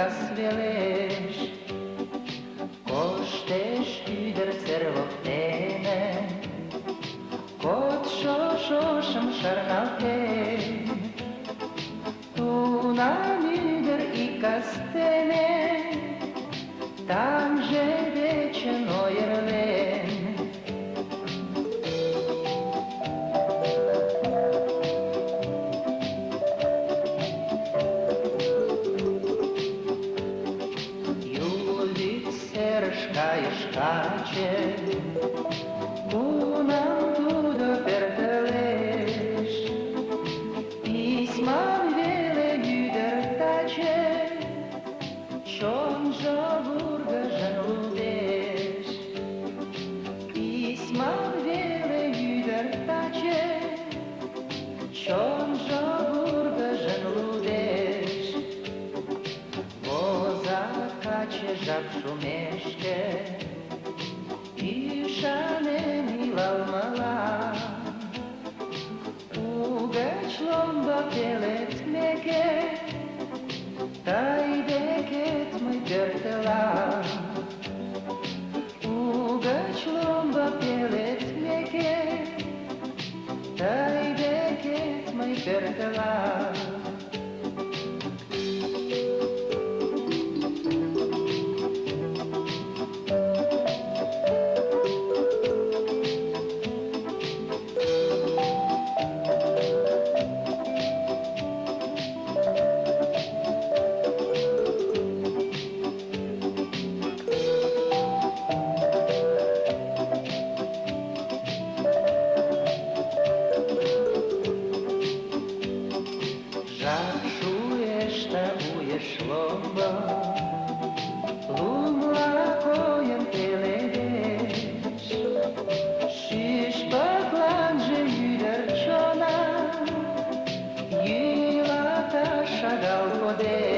sveleș, Koštež üder servoktene, Kot šošom šarnalte, Tu nam üder I kastene, Tam že večeno jerlen. Škače, tu nam tudo perteleš, pismam vele ljuder tače, čom žavurga žanludeš. Pismam vele ljuder tače, čom žavurga žanludeš. Voza kače žab šumește, Išane milal mala, Ugăci lomba pelet meke, Tai deket măi pertela. Ugăci lomba pelet meke, Tai deket măi pertela. Lomba, lumla kojem teledeș, Și-și păclange iuder ciona, Ila ta șagal codeș.